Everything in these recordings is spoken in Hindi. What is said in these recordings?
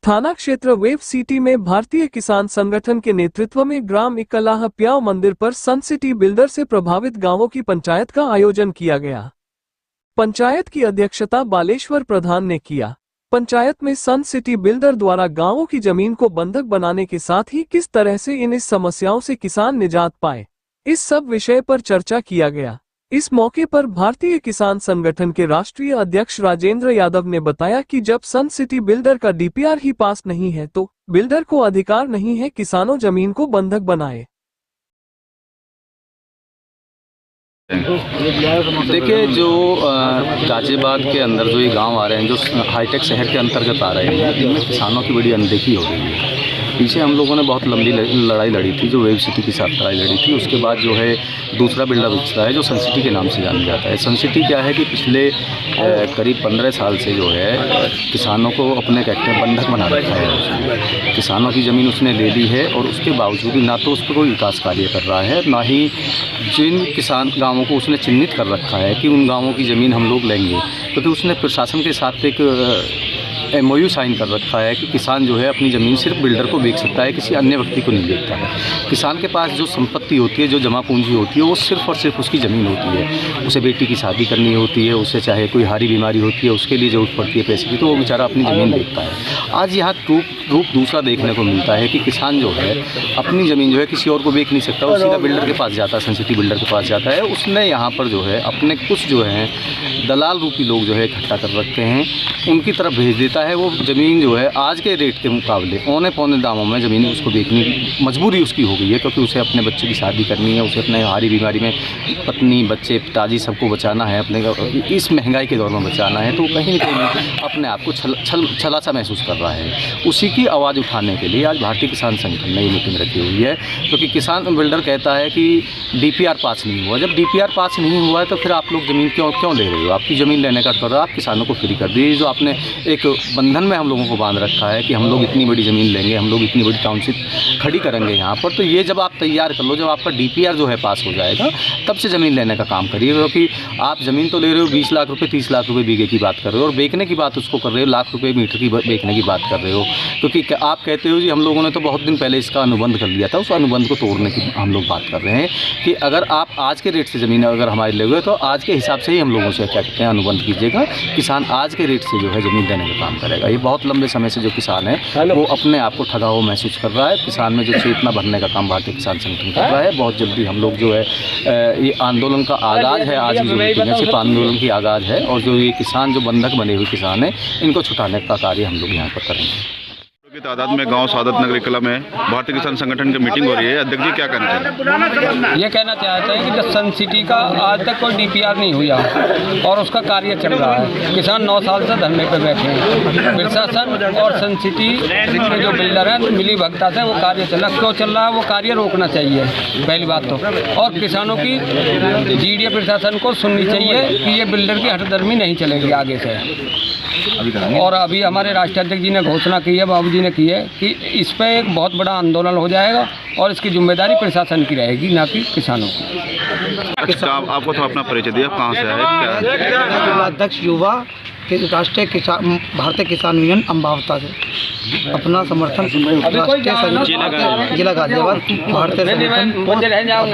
थाना क्षेत्र वेव सिटी में भारतीय किसान संगठन के नेतृत्व में ग्राम इकलाह प्याव मंदिर पर सन सिटी बिल्डर से प्रभावित गांवों की पंचायत का आयोजन किया गया। पंचायत की अध्यक्षता बालेश्वर प्रधान ने किया। पंचायत में सन सिटी बिल्डर द्वारा गांवों की जमीन को बंधक बनाने के साथ ही किस तरह से इन समस्याओं से किसान निजात पाए, इस सब विषय पर चर्चा किया गया। इस मौके पर भारतीय किसान संगठन के राष्ट्रीय अध्यक्ष राजेंद्र यादव ने बताया कि जब सन सिटी बिल्डर का डीपीआर ही पास नहीं है तो बिल्डर को अधिकार नहीं है किसानों जमीन को बंधक बनाए। देखिए, जो गाजियाबाद के अंदर जो ये गांव आ रहे हैं, जो हाईटेक शहर के अंतर्गत आ रहे हैं, इनमें किसानों की बड़ी अनदेखी हो रही है। पीछे हम लोगों ने बहुत लंबी लड़ाई लड़ी थी, जो वेव सिटी के साथ लड़ाई लड़ी थी। उसके बाद जो है दूसरा बिल्डर उछला है जो सन सिटी के नाम से जाना जाता है। सन सिटी क्या है कि पिछले करीब 15 साल से जो है किसानों को अपने कहते हैं बंधक बना रखा है। उसने किसानों की ज़मीन उसने ले ली है और उसके बावजूद भी ना तो उस पर कोई विकास कार्य कर रहा है, ना ही जिन किसान गाँवों को उसने चिन्हित कर रखा है कि उन गाँवों की ज़मीन हम लोग लेंगे, क्योंकि उसने प्रशासन के साथ एक MOU साइन कर रखा है कि किसान जो है अपनी ज़मीन सिर्फ बिल्डर को बेच सकता है, किसी अन्य व्यक्ति को नहीं बेचता है। किसान के पास जो संपत्ति होती है, जो जमा पूंजी होती है, वो सिर्फ और सिर्फ उसकी ज़मीन होती है। उसे बेटी की शादी करनी होती है, उसे चाहे कोई हारी बीमारी होती है, उसके लिए ज़रूरत पड़ती है पैसे की, तो वो बेचारा अपनी ज़मीन बेचता है। आज यहाँ रूप दूसरा देखने को मिलता है कि किसान जो है अपनी ज़मीन जो है किसी और को बेच नहीं सकता, वो सीधा बिल्डर के पास जाता है, सन सिटी बिल्डर के पास जाता है। उसने यहाँ पर जो है अपने कुछ जो है दलाल रूपी लोग जो है इकट्ठा कर रखते हैं, उनकी तरफ भेज देता है। वो ज़मीन जो है आज के रेट के मुकाबले औने पौने दामों में ज़मीन उसको बेचने की मजबूरी उसकी हो गई है, क्योंकि उसे अपने बच्चे की शादी करनी है, उसे अपने हारी बीमारी में पत्नी बच्चे पिताजी सबको बचाना है, अपने इस महंगाई के दौर में बचाना है। तो कहीं न कहीं अपने आप को छला सा महसूस कर रहा है। उसी की आवाज़ उठाने के लिए आज भारतीय किसान संगठन ने ये मीटिंग रखी हुई है, क्योंकि किसान बिल्डर कहता है कि DPR पास नहीं हुआ। जब DPR पास नहीं हुआ है तो फिर आप लोग ज़मीन क्यों ले रहे हो? आपकी ज़मीन लेने का कर आप किसानों को फ्री कर दीजिए। जो आपने एक बंधन में हम लोगों को बांध रखा है कि हम लोग इतनी बड़ी ज़मीन लेंगे, हम लोग इतनी बड़ी टाउनशिप खड़ी करेंगे यहाँ पर, तो ये जब आप तैयार कर लो, जब आपका DPR जो है पास हो जाएगा, तब से ज़मीन लेने का काम करिए। क्योंकि आप ज़मीन तो ले रहे हो 20 लाख रुपये 30 लाख रुपये बीघे की बात कर रहे हो, और बेचने की बात उसको कर रहे हो, लाख रुपये मीटर की बेचने की बात कर रहे हो। क्योंकि आप कहते हो जी हम लोगों ने तो बहुत दिन पहले इसका अनुबंध कर लिया था, उस अनुबंध को तोड़ने की हम लोग बात कर रहे हैं कि अगर आप आज के रेट से ज़मीन अगर हमारी लोगे तो आज के हिसाब से ही हम लोगों से क्या कहते हैं अनुबंध कीजिएगा। किसान आज के रेट से जो है ज़मीन देने का काम करेगा। ये बहुत लंबे समय से जो किसान है वो अपने आप को ठगा हुआ महसूस कर रहा है। किसान में जो चेतना भरने का काम भारतीय किसान संगठन कर रहा है। बहुत जल्दी हम लोग जो है ये आंदोलन का आगाज़ है, आज की जो मीटिंग है सिर्फ आंदोलन की आगाज़ है, और जो ये किसान जो बंधक बने हुए किसान हैं इनको छुटाने का कार्य हम लोग यहाँ पर करेंगे। की तादाद में गांव सादत नगर कला में भारतीय किसान संगठन की मीटिंग हो रही है। अध्यक्ष जी क्या कहना चाहते हैं? ये कहना चाहते हैं कि जब सन सिटी का आज तक कोई DPR नहीं हुआ और उसका कार्य चल रहा है, किसान 9 साल से धरने पे बैठे हैं। प्रशासन और सन सिटी के जो बिल्डर हैं मिली भगता से वो कार्य चला, क्यों चल रहा है वो कार्य रोकना चाहिए पहली बात तो, और किसानों की GDA प्रशासन को सुननी चाहिए कि ये बिल्डर की हठधर्मी नहीं चलेगी आगे से। और अभी हमारे राष्ट्रीय अध्यक्ष जी ने घोषणा की है, बाबू जी ने की है कि इस पर एक बहुत बड़ा आंदोलन हो जाएगा और इसकी जिम्मेदारी प्रशासन की रहेगी, ना कि किसानों की। अच्छा, आपको तो अपना परिचय दिया, कहाँ से है? क्या अध्यक्ष युवा के राष्ट्रीय किसान भारतीय किसान यूनियन अम्बावता से अपना समर्थन जिला गाजियाबाद भारतीय संगठन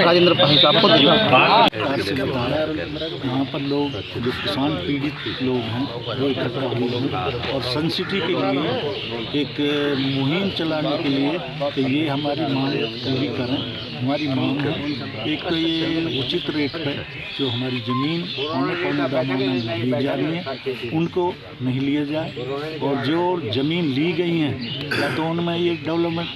राजेंद्र भाई साहब को दिया। यहाँ पर लोग जो किसान पीड़ित लोग हैं वो इकट्ठा हुए हैं और सन सिटी के लिए एक मुहिम चलाने के लिए कि ये हमारी मांग पूरी करें। हमारी मांग है एक तो ये उचित रेट पर जो हमारी ज़मीन पौने दामों में ली जा रही है उनको नहीं लिया जाए, और जो ज़मीन ली गई हैं या तो उनमें ये डेवलपमेंट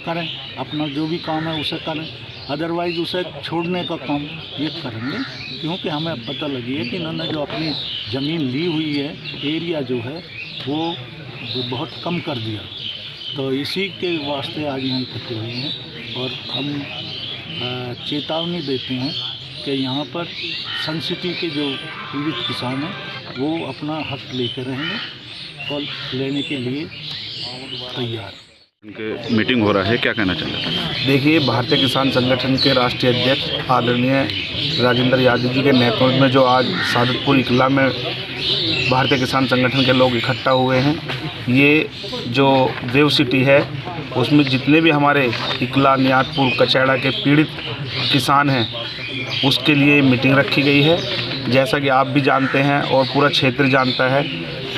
करें, अपना जो भी काम है उसे करें, अदरवाइज़ उसे छोड़ने का काम ये करेंगे। क्योंकि हमें पता लगी है कि इन्होंने जो अपनी ज़मीन ली हुई है एरिया जो है वो बहुत कम कर दिया, तो इसी के वास्ते आज यहाँ इकट्ठे हुए हैं। और हम चेतावनी देते हैं कि यहाँ पर सन सिटी के जो पीड़ित किसान हैं वो अपना हक लेकर रहेंगे और लेने के लिए तैयार। इनके मीटिंग हो रहा है, क्या कहना चाहते हैं? देखिए, भारतीय किसान संगठन के राष्ट्रीय अध्यक्ष आदरणीय राजेंद्र यादव जी के नेतृत्व में जो आज सादतपुर इकला में भारतीय किसान संगठन के लोग इकट्ठा हुए हैं। ये जो वेव सिटी है उसमें जितने भी हमारे इकला, नियातपुर, कचैड़ा के पीड़ित किसान हैं उसके लिए मीटिंग रखी गई है। जैसा कि आप भी जानते हैं और पूरा क्षेत्र जानता है,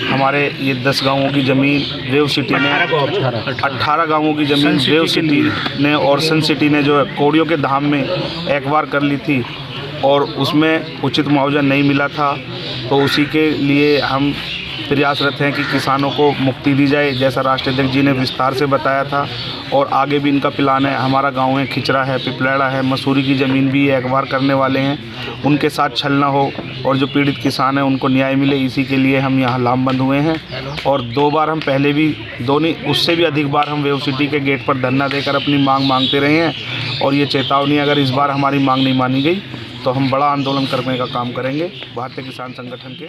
हमारे ये 10 गांवों की ज़मीन वेव सिटी ने 18 गांवों की ज़मीन वेव सिटी ने और सन सिटी ने जो है कोड़ियों के धाम में एक्वायर कर ली थी और उसमें उचित मुआवजा नहीं मिला था। तो उसी के लिए हम प्रयासरत हैं कि किसानों को मुक्ति दी जाए, जैसा राष्ट्रीय अध्यक्ष जी ने विस्तार से बताया था। और आगे भी इनका प्लान है। हमारा गांव है खिचरा है, पिपलैड़ा है, मसूरी की ज़मीन भी एक्वायर करने वाले हैं। उनके साथ छलना हो और जो पीड़ित किसान हैं उनको न्याय मिले, इसी के लिए हम यहाँ लामबंद हुए हैं। और 2 बार हम पहले भी उससे भी अधिक बार हम वेव सिटी के गेट पर धरना देकर अपनी मांग मांगते रहे हैं। और ये चेतावनी, अगर इस बार हमारी मांग नहीं मानी गई तो हम बड़ा आंदोलन करने का काम करेंगे भारतीय किसान संगठन के।